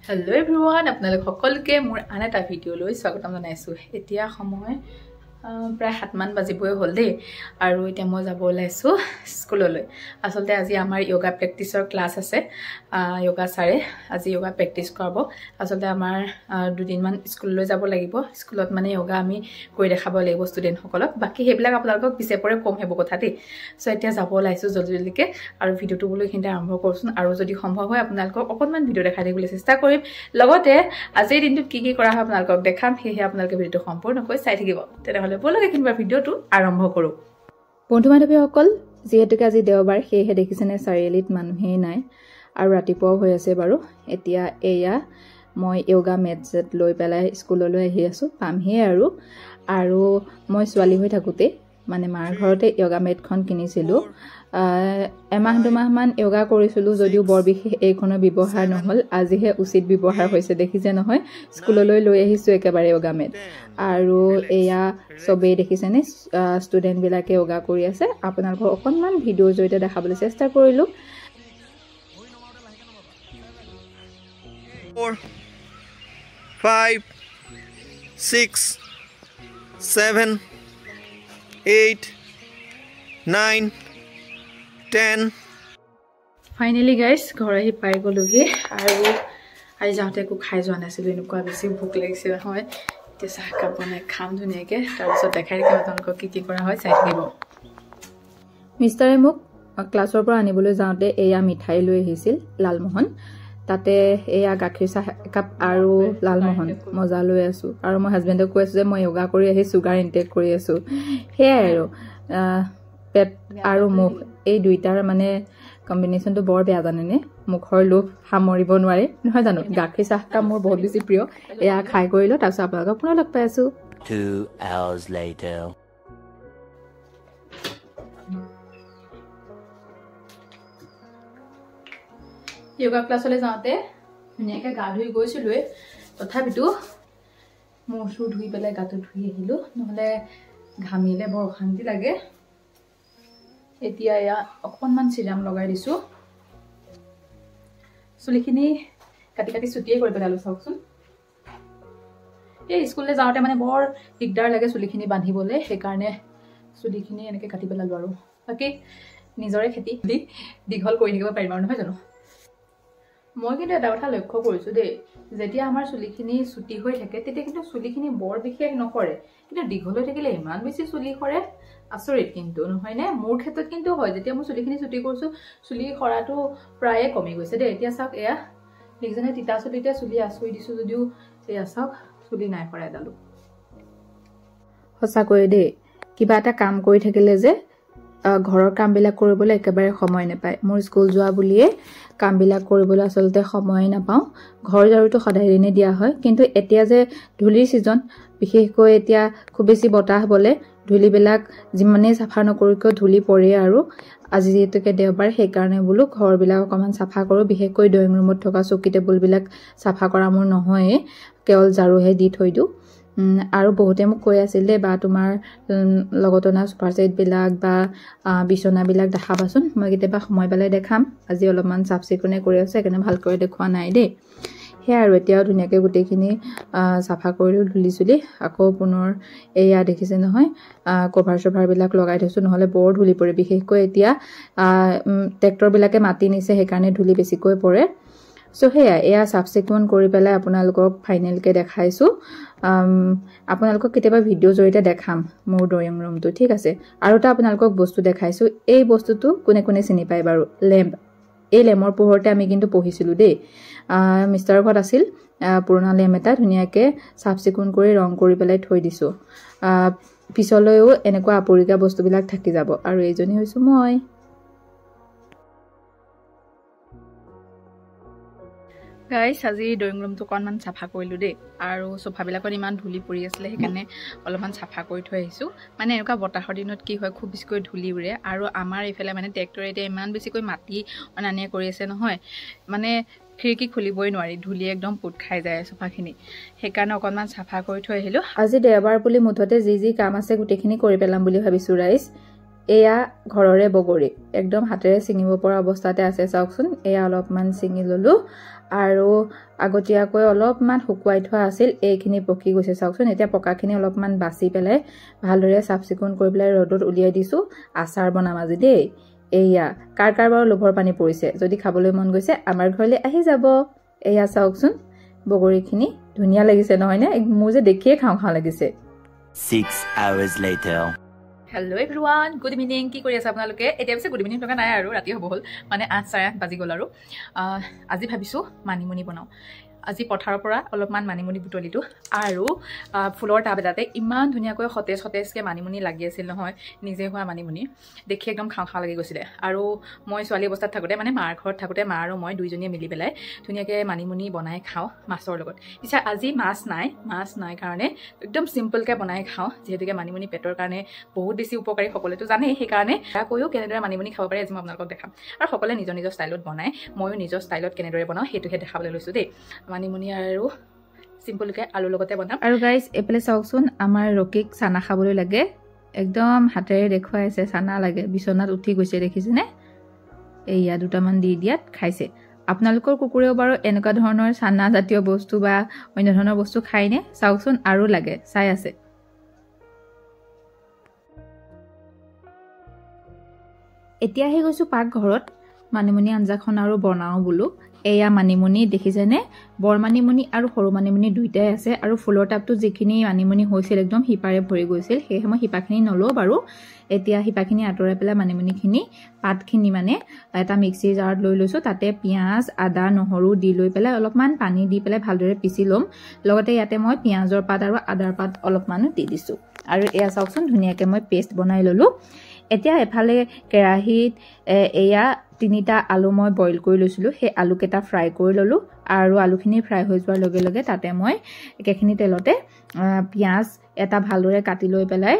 Hello everyone, আপোনালোক সকলোকে মোৰ আন এটা ভিডিঅ লৈ স্বাগতম জনাইছো। এতিয়া সময় প্ৰায় 7 মান বাজিবই হ'ল দেই আৰু এতিয়া মই যাব ওলাইছো স্কুললৈ। আসলতে আজি আমাৰ যোগা প্ৰেক্টিছৰ ক্লাছ আছে। যোগা ছাৰে আজি যোগা প্ৰেক্টিছ কৰাব। আসলতে আমাৰ দুদিন মান স্কুললৈ যাব লাগিব। স্কুলত মানে যোগা আমি কৰি দেখাব লাগিব ষ্টুডেন্ট সকলক। বাকি হেবিলাক আপোনালোকক পিছে পৰে কম হেব কথা দেই। সো এতিয়া যাব ওলাইছো জলদিকে আৰু ভিডিঅটো বলৈ কিন্তু আৰম্ভ কৰছুন আৰু যদি সম্ভৱ হয় আপোনালোকক অকনমান ভিডিঅ দেখাই দিবলৈ চেষ্টা কৰিম। লগতে আজিৰ দিনটোত কি কি কৰা হয় আপোনালোকক দেখাম। হেহে আপোনালোকে ভিডিঅটো সম্পূৰ্ণকৈ চাই থাকিব। তেনেহলে বলকে কিনবা ভিডিঅটো আৰম্ভ কৰো। বন্ধু বান্ধৱীসকল, যেহেতুকে আজি দেওবাৰ সেহে দেখিছেনে চাৰিআলিত মানুহেই নাই আৰু ৰাতিপুৱাও হৈ আছে বাৰু। এতিয়া এয়া মই যোগা মেট সেট লৈ পেলাই স্কুললৈ আহি আছো পামহে আৰু মই ছোৱালী হৈ থাকোতে মানে মাৰ ঘৰতে যোগা মেটখন কিনিছিলো। এমাহ দুমাহ মান যোগা কৰিছিলো যদিও বৰ বিশেষ এইখনৰ ব্যৱহাৰ নহল। আজিহে উচিত ব্যৱহাৰ হৈছে দেখিছে নহয়। স্কুললৈ লৈ আহিছো একেবাৰে যোগা মেট আৰু এয়া সবেই দেখিছেনে ষ্টুডেন্ট বিলাকে যোগা কৰি আছে। আপোনালোকক অকনমান ভিডিঅৰ জৰিয়তে দেখাবলৈ চেষ্টা কৰিলো। 4 5 6 7 8 9 10 ফাইনালি গাইস ঘৰ আহি পাই গলোহি আৰু আই যাওঁতে একো খাই যোৱা নাছিলো। এনেকুৱা বেছি ভোক লাগিছিল হয়। এতিয়া চাহ কাপ বনাই খাম ধুনীয়াকে। তাৰপিছত দেখাই দিম আপোনালোকক কি কি কৰা হয় চাই থাকিব। মিষ্টাৰে মোক ক্লাছৰ পৰা আনিবলৈ যাওঁতে এয়া মিঠাই লৈ আহিছিল লালমোহন। তাতে এয়া গাখীৰ চাহ একাপ আৰু লালমোহন মজা লৈ আছো আৰু মই হাজবেণ্ডক কৈ আছো যে মই যোগা কৰি আহি সুগাৰ ইনটেক কৰি আছো। হেয়াই আৰু পেট আৰু মুখ এই দুইটাৰ মানে কম্বিনেশনটো বৰ বেয়া জানেনে। মুখৰ লোভ সামৰিব নোৱাৰে নহয় জানো। গাখীৰ চাহ কাপ মোৰ বহুত বেছি প্ৰিয়। এয়া খাই কৰিলো তাৰপিছত আপোনালোকক পুনৰ লগ পাই আছো 2 hours later. যোগা ক্লাছলৈ যাওঁতে ধুনীয়াকৈ গা ধুই গৈছিলোৱে। তথাপিতো মোৰ চুৰ ধুই পেলাই গাটো ধুই আহিলো, নহলে ঘামিলে বৰ অশান্তি লাগে। এতিয়া এয়া অকনমান চিৰাম লগাই দিছো। চুলিখিনি কাটি কাটি চুটিয়ে কৰি পেলালো চাওকচোন। এই স্কুললৈ যাওঁতে মানে বৰ দিগদাৰ লাগে চুলিখিনি বান্ধিবলৈ, সেইকাৰণে চুলিখিনি এনেকৈ কাটি পেলালো আৰু বাকী নিজৰে খেতি দীঘল কৰি থাকিব পাৰিম আৰু নহয় জানো। মই কিন্তু এটা কথা লক্ষ্য কৰিছো দেই, যেতিয়া আমাৰ চুলিখিনি চুটি হৈ থাকে তেতিয়া কিন্তু চুলিখিনি বৰ বিশেষ নকৰে, কিন্তু দীঘল হৈ থাকিলে ইমান বেছি চুলি সৰে। আচৰিত কিন্তু নহয় নে। মোৰ ক্ষেত্ৰত কিন্তু হয়, যেতিয়া মই চুলিখিনি চুটি কৰিছো চুলি সৰাটো প্ৰায়ে কমি গৈছে দেই। এতিয়া চাওক এয়া দেখিছেনে তিতা চুলিতে চুলি আঁচুৰি দিছো যদিও এয়া চাওক চুলি নাই সৰা এডালো। সঁচাকৈয়ে দেই কিবা এটা কাম কৰি থাকিলে যে ঘৰৰ কামবিলাক কৰিবলৈ একেবাৰে সময় নাপায়। মোৰ স্কুল যোৱা বুলিয়ে কামবিলাক কৰিবলৈ আচলতে সময় নাপাওঁ। ঘৰ ঝাৰুটো সদায় দিনে দিয়া হয়, কিন্তু এতিয়া যে ধূলিৰ ছিজন, বিশেষকৈ এতিয়া খুব বেছি বতাহ বলে ধূলিবিলাক যিমানেই চাফা নকৰিলেও ধূলি পৰে আৰু আজি যেহেতুকে দেওবাৰ সেইকাৰণে বোলো ঘৰবিলাক অকণমান চাফা কৰোঁ। বিশেষকৈ ড্ৰয়িং ৰুমত থকা চকী টেবুলবিলাক চাফা কৰা মোৰ নহয়ে, কেৱল ঝাৰুহে দি থৈ দিওঁ। আৰু বহুতে মোক কৈ আছিলে বা তোমাৰ লগত অনা চোফাৰ ছেটবিলাক বা বিচনাবিলাক দেখাবাচোন। মই কেতিয়াবা সময় পালে দেখাম। আজি অলপমান চাফ চিকুণে কৰি আছে সেইকাৰণে ভালকৈ দেখুওৱা নাই দেই। সেয়া আৰু এতিয়াও ধুনীয়াকৈ গোটেইখিনি চাফা কৰিলোঁ ধূলি চুলি। আকৌ পুনৰ এয়া দেখিছে নহয় কভাৰ চভাৰবিলাক লগাই থৈছোঁ, নহ'লে বৰ ধূলি পৰে। বিশেষকৈ এতিয়া ট্ৰেক্টৰবিলাকে মাটি নিছে সেইকাৰণে ধূলি বেছিকৈ পৰে। সো সেয়া এয়া চাফ চিকুণ কৰি পেলাই আপোনালোকক ফাইনেলকৈ দেখাইছোঁ। আপোনালোকক কেতিয়াবা ভিডিঅ'ৰ জৰিয়তে দেখাম মোৰ ড্ৰয়িং ৰুমটো, ঠিক আছে। আৰু এটা আপোনালোকক বস্তু দেখাইছোঁ। এই বস্তুটো কোনে কোনে চিনি পায় বাৰু? লেম্প। এই লেমৰ পোহৰতে আমি কিন্তু পঢ়িছিলোঁ দেই। মিষ্টাৰৰ ঘৰত আছিল পুৰণা লেম্প এটা, ধুনীয়াকৈ চাফ চিকুণ কৰি ৰং কৰি পেলাই থৈ দিছোঁ। পিছলৈও এনেকুৱা আপৰিকা বস্তুবিলাক থাকি যাব। আৰু এইজনী হৈছোঁ মই। গাইছ আজি ড্ৰয়িং ৰুমটো অকণমান চাফা কৰিলোঁ দেই, আৰু চোফাবিলাকত ইমান ধূলি পৰি আছিলে সেইকাৰণে অলপমান চাফা কৰি থৈ আহিছোঁ। মানে এনেকুৱা বতাহৰ দিনত কি হয় খুব বেছিকৈ ধূলি উৰে, আৰু আমাৰ এইফালে মানে ট্ৰেক্টৰে এতিয়া ইমান বেছিকৈ মাটি অনা নিয়া কৰি আছে নহয়, মানে খিৰিকী খুলিবই নোৱাৰি, ধূলি একদম পোট খাই যায় চোফাখিনি। সেইকাৰণে অকণমান চাফা কৰি থৈ আহিলোঁ। আজি দেওবাৰ বুলি মুঠতে যি যি কাম আছে গোটেইখিনি কৰি পেলাম বুলি ভাবিছোঁ ৰাইজ। এয়া ঘৰৰে বগৰী একদম হাতেৰে ছিঙিব পৰা অৱস্থাতে আছে চাওকচোন এয়া অলপমান ছিঙি ললো আৰু আগতীয়াকৈ অলপমান শুকুৱাই থোৱা আছিল এইখিনি পকি গৈছে চাওকচোন এতিয়া পকাখিনি অলপমান বাছি পেলাই ভালদৰে চাফচিকুণ কৰি পেলাই ৰ'দত উলিয়াই দিছো আচাৰ বনাম আজি দেই এয়া কাৰ বাৰু লোভৰ পানী পৰিছে যদি খাবলৈ মন গৈছে আমাৰ ঘৰলৈ আহি যাব এয়া চাওকচোন বগৰীখিনি ধুনীয়া লাগিছে নহয় নে মোৰ যে দেখিয়ে খাওঁ লাগিছে 6 hours later Hello everyone, good evening. কি কৰি আছে আপোনালোকে? এতিয়া পিছে good evening লগা নাই আৰু ৰাতি হ'ব হ'ল মানে 8:30 বাজি গ'ল আৰু আজি ভাবিছো মানিমুনি বনাও আজি পথাৰৰ পৰা অলপমান মানিমুনি বুটলিটো আৰু ফুলৰ টাব এটাতে ইমান ধুনীয়াকৈ সতেজকৈ মানিমুনি লাগি আছিল নহয় নিজে হোৱা মানিমুনি দেখি একদম খাওঁ লাগি গৈছিলে আৰু মই ছোৱালী অৱস্থাত থাকোঁতে মানে মাৰ ঘৰত থাকোঁতে মা আৰু মই দুইজনীয়ে মিলি পেলাই ধুনীয়াকৈ মানিমুনি বনাই খাওঁ মাছৰ লগত পিছে আজি মাছ নাই কাৰণে একদম চিম্পলকৈ বনাই খাওঁ যিহেতুকে মানিমুনি পেটৰ কাৰণে বহুত বেছি উপকাৰী সকলোৱেতো জানেই সেইকাৰণে কৈও কেনেদৰে মানিমুনি খাব পাৰি আজি মই আপোনালোকক দেখাম আৰু সকলোৱে নিজৰ ষ্টাইলত বনায় ময়ো নিজৰ ষ্টাইলত কেনেদৰে বনাওঁ সেইটোহে দেখাবলৈ লৈছোঁ দেই মানিমুনি আৰু সিম্পলকে আলু লগতে বনাম আৰু গাইস এপলে চাওকচোন আমাৰ ৰকিক চানা খাবলৈ লাগে একদম হাতেৰে দেখুৱাই আছে চানা লাগে বিছনাত উঠি গৈছে দেখিছেনে এইয়া দুটামান দি দিয়াত খাইছে আপোনালোকৰ কুকুৰেও বাৰু এনেকুৱা ধৰণৰ চানা জাতীয় বস্তু বা অন্য ধৰণৰ বস্তু খায়নে চাওকচোন আৰু লাগে চাই আছে এতিয়া আহি গৈছো পাক ঘৰত মানিমুনি আঞ্জাখন আৰু বনাও বুলো এয়া মানিমুনি দেখিছেনে বৰ মানিমুনি আৰু সৰু মানিমুনি দুইটাই আছে আৰু ফুলৰ টাবটো যিখিনি মানিমুনি হৈছিল একদম হিপাৰে ভৰি গৈছিল সেই সময় হিপাখিনি নলও বাৰু এতিয়া হিপাখিনি আঁতৰাই পেলাই মানিমুনিখিনি পাতখিনি মানে এটা মিক্সি জাৰত লৈ লৈছো তাতে পিয়াজ আদা নহৰু দি লৈ পেলাই অলপমান পানী দি পেলাই ভালদৰে পিচি লম লগতে ইয়াতে মই পিয়াজৰ পাত আৰু আদাৰ পাত অলপমান দি দিছো আৰু এয়া চাওকচোন ধুনীয়াকৈ মই পেষ্ট বনাই ললো এতিয়া এফালে কেৰাহীত এয়া 3টা আলু মই বইল কৰি লৈছিলো সেই আলু কেটা ফ্ৰাই কৰি ললো আৰু আলুখিনি ফ্ৰাই হৈ যোৱাৰ লগে লগে তাতে মই একেখিনি তেলতে পিয়াজ এটা ভালদৰে কাটি লৈ পেলাই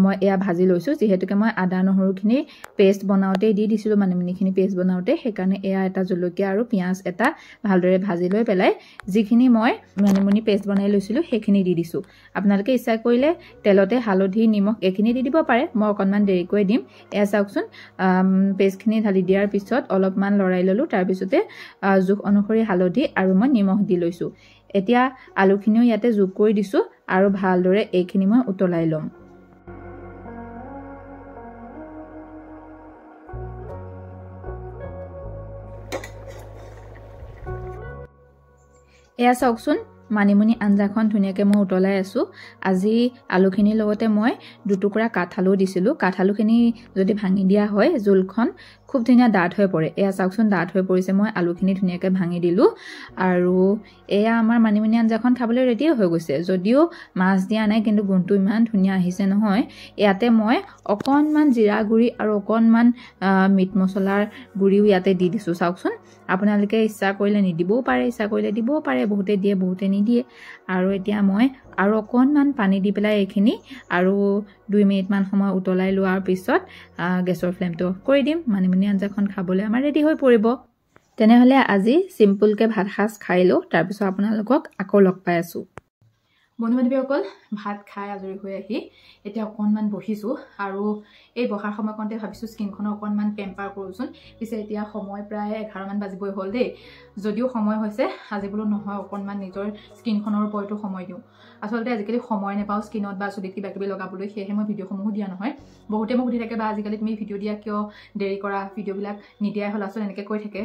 মই এয়া ভাজি লৈছো যেহেতুকে মই আদা নহৰুখিনি পেষ্ট বনাওতে দি দিছিলো মানিমুনিখিনি পেষ্ট বনাওতে সেইকাৰণে এয়া এটা জলকীয়া আৰু পিয়াজ এটা ভালদৰে ভাজি লৈ পেলাই যিখিনি মই মানিমুনি পেষ্ট বনাই লৈছিলো সেইখিনি দি দিছো আপোনালোকে ইচ্ছা কৰিলে তেলতে হালধি নিমখ এখিনি দি দিব পাৰে মই অকনমান দেৰিকৈ দিম এয়া চাওকচোন পেষ্টখিনি ঢালি দিয়াৰ পিছত অলপমান লৰাই ললো তাৰ পিছতে জোখ অনুসৰি হালধি আৰু মই নিমখ দি লৈছো এতিয়া আলুখিনিও ইয়াতে যোগ কৰি দিছো আৰু ভালদৰে এইখিনি মই উতলাই লম এয়া চাওকচোন মানিমুনি আঞ্জাখন ধুনীয়াকৈ মই উতলাই আছো আজি আলুখিনিৰ লগতে মই দুটুকুৰা কাঠালু দিছিলো কাঠালুখিনি যদি ভাঙি দিয়া হয় জোলখন খুব ধুনীয়া ডাঠ হৈ পৰে এয়া চাওকচোন ডাঠ হৈ পৰিছে মই আলুখিনি ধুনীয়াকৈ ভাঙি দিলো আৰু এয়া আমাৰ মানিমুনি আঞ্জাখন খাবলৈ ৰেডি হৈ গৈছে যদিও মাছ দিয়া নাই কিন্তু গুণটো ইমান ধুনীয়া আহিছে নহয় ইয়াতে মই অকনমান জিৰা গুৰি আৰু অকনমান মিট মছলাৰ গুৰিও ইয়াতে দি দিছো চাওকচোন আপোনালোকে ইচ্ছা কৰিলে নিদিবও পাৰে ইচ্ছা কৰিলে দিবও পাৰে বহুতে দিয়ে বহুতে নিদিয়ে আৰু এতিয়া মই আৰু অকনমান পানী দি পেলাই এইখিনি আৰু 2 মিনিট মান সময় উতলাই লোৱাৰ পিছত গেছৰ ফ্লেমটো অফ কৰি দিম মানিমুনি আঞ্জাখন খাবলৈ আমাৰ ৰেডি হৈ পৰিব তেনেহলে আজি সিম্পলকে ভাত খাস খাই লো তাৰ পিছত আপোনালোকক আকৌ লগ পাই আছো বন্ধু-বান্ধৱীসকল ভাত খাই আজৰি হৈ আহি এতিয়া অকনমান বহিছো আৰু এই বহাৰ সময়কতে ভাবিছো স্কিনখনৰ অকনমান পেম্পাৰ কৰোচোন পিছে এতিয়া সময় প্ৰায় 11 মান বাজিবই হ'ল দেই যদিও সময় হৈছে আজি বলো নহয় অকনমান নিজৰ স্কিনখনৰ ওপৰতো সময় দিও আসলতে আজিকালি সময় নেপাও স্কিনত বা চুলিত কিবা কিবি লগাবলৈ সেয়ে মই ভিডিঅ'সমূহ দিয়া নহয় বহুতে মোক সুধি থাকে বা আজিকালি তুমি ভিডিঅ' দিয়া কিয় দেৰি কৰা ভিডিঅ'বিলাক নিদিয়াই হ'ল আসল এনেকৈ কৈ থাকে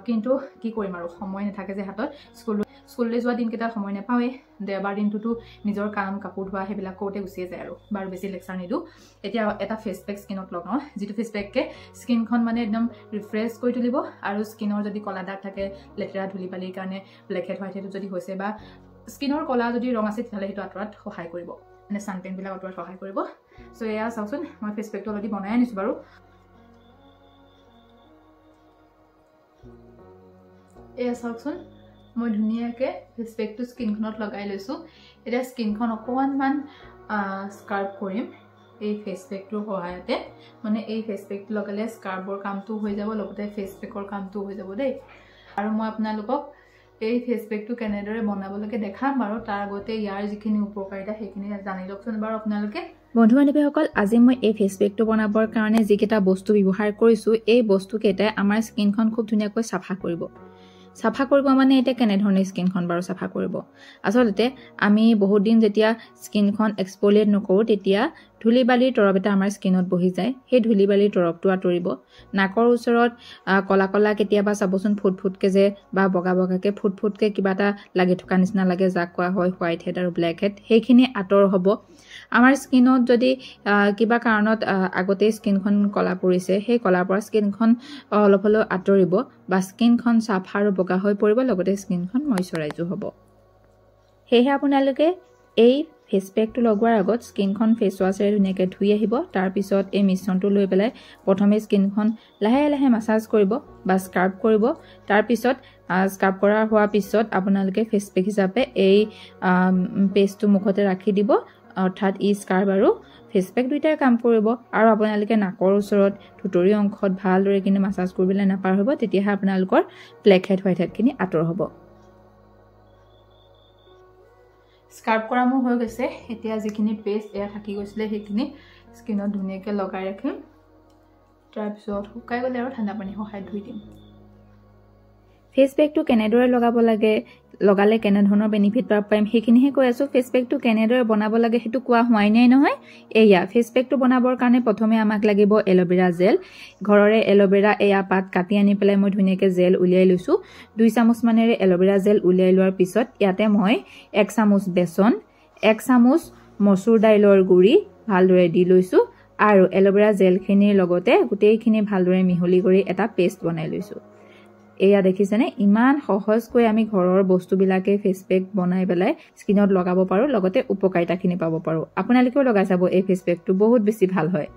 কিন্তু কি কৰিম আৰু সময় নাথাকে যে হাতত স্কুললৈ যোৱা দিনকেইটা সময় নাপাওঁৱে দেওবাৰ দিনটোতো নিজৰ কাম কাপোৰ ধোৱা সেইবিলাক কৰোঁতে গুচিয়ে যায় আৰু বাৰু বেছি লেকচাৰ নিদিওঁ এতিয়া এটা ফেচ পেক স্কিনত লগাওঁ যিটো ফেচ পেককে স্কিনখন মানে একদম ৰিফ্ৰেছ কৰি তুলিব আৰু স্কিনৰ যদি কলা দাগ থাকে লেতেৰা ধূলি বালিৰ কাৰণে ব্লেক হেড হোৱাইট হেড যদি হৈছে বা স্কিনৰ কলা যদি ৰং আছে তেতিয়াহ'লে সেইটো আঁতৰাত সহায় কৰিব মানে ছানটেনবিলাক আঁতৰাত সহায় কৰিব চ' এয়া চাওকচোন মই ফেচ পেকটো অলৰেডি বনাই আনিছোঁ বাৰু এয়া চাওকচোন মই ধুনীয়াকৈ ফেচ পেকটো স্কিনখনত লগাই লৈছোঁ এতিয়া স্কিনখন অকণমান স্কাৰ্ব কৰিম এই ফেচ পেকটোৰ সহায়তে মানে এই ফেচ পেকটো লগালে স্কাৰ্বৰ কামটো হৈ যাব লগতে ফেচ পেকৰ কামটো হৈ যাব দেই আৰু মই আপোনালোকক এই ফেচ পেকটো কেনেদৰে বনাব লাগে দেখাম বাৰু তাৰ আগতে ইয়াৰ যিখিনি উপকাৰিতা সেইখিনি জানি লওকচোন বাৰু আপোনালোকে বন্ধু বান্ধৱীসকল আজি মই এই ফেচ পেকটো বনাবৰ কাৰণে যিকেইটা বস্তু ব্যৱহাৰ কৰিছোঁ এই বস্তুকেইটাই আমাৰ স্কিনখন খুব ধুনীয়াকৈ চাফা কৰিব মানে এতিয়া কেনেধৰণে স্কিনখন বাৰু চাফা কৰিব আচলতে আমি বহুত দিন যেতিয়া স্কিনখন এক্সপলিয়েট নকৰোঁ তেতিয়া ধূলি বালিৰ তৰপ এটা আমাৰ স্কিনত বহি যায় সেই ধূলি বালিৰ তৰপটো আঁতৰিব নাকৰ ওচৰত কলা কলা কেতিয়াবা চাবচোন ফুটফুটকে যে বা বগা বগাকে ফুটফুটকে কিবা এটা লাগি থকা নিচিনা লাগে যাক কোৱা হয় হোৱাইট হেড আৰু ব্লেক হেড সেইখিনি আঁতৰ হ'ব আমাৰ স্কিনত যদি কিবা কাৰণত আগতে স্কিনখন কলা পৰিছে সেই কলাৰ পৰা স্কিনখন অলপ হলেও আঁতৰিব বা স্কিনখন চাফা আৰু বগা হৈ পৰিব লগতে স্কিনখন ময়শ্চাৰাইজো হ'ব সেয়ে আপোনালোকে এই ফেচ পেকটো লগোৱাৰ আগত স্কিনখন ফেচ ৱাছেৰে ধুনীয়াকৈ ধুই আহিব তাৰ পিছত এই মিশ্ৰণটো লৈ পেলাই প্ৰথমে স্কিনখন লাহে লাহে মাসাজ কৰিব বা স্ক্ৰাব কৰিব তাৰ পিছত স্ক্ৰাব কৰা হোৱাৰ পিছত আপোনালোকে ফেচ পেক হিচাপে এই পেষ্টটো মুখতে ৰাখি দিব অৰ্থাৎ ই স্ক্ৰাব আৰু ফেচ পেক দুইটাই কাম কৰিব আৰু আপোনালোকে নাকৰ ওচৰত থুতৰি অংশত ভালদৰে কিনে মাসাজ কৰিবলৈ নাপাৰ হ'ব তেতিয়াহে আপোনালোকৰ ব্লেক হেড হোৱাইট হেডখিনি আঁতৰ হ'ব স্ক্ৰাব কৰা মোৰ হৈ গৈছে এতিয়া যিখিনি পেষ্ট এয়া থাকি গৈছিলে সেইখিনি স্কিনত ধুনীয়াকৈ লগাই ৰাখিম তাৰপিছত শুকাই গ'লে আৰু ঠাণ্ডা পানী সহায় ধুই দিম ফেচ পেকটো কেনেদৰে লগাব লাগে লগালে কেনেধৰণৰ বেনিফিট পাব পাৰিম সেইখিনিহে কৈ আছোঁ ফেচ পেকটো কেনেদৰে বনাব লাগে সেইটো কোৱা হোৱাই নাই নহয় এয়া ফেচ পেকটো বনাবৰ কাৰণে প্ৰথমে আমাক লাগিব এল'ভেৰা জেল ঘৰৰে এল'ভেৰা এয়া পাত কাটি আনি পেলাই মই ধুনীয়াকৈ জেল উলিয়াই লৈছোঁ 2 চামুচ মানেৰে এল'ভেৰা জেল উলিয়াই লোৱাৰ পিছত ইয়াতে মই 1 চামুচ বেচন 1 চামুচ মচুৰ দাইলৰ গুড়ি ভালদৰে দি লৈছোঁ আৰু এল'ভেৰা জেলখিনিৰ লগতে গোটেইখিনি ভালদৰে মিহলি কৰি এটা পেষ্ট বনাই লৈছোঁ এয়া দেখিছেনে ইমান সহজকৈ আমি ঘৰৰ বস্তুবিলাকে ফেচ পেক বনাই পেলাই স্কিনত লগাব পাৰোঁ লগতে উপকাৰিতাখিনি পাব পাৰোঁ আপোনালোকেও লগাই চাব এই ফেচ পেকটো বহুত বেছি ভাল হয়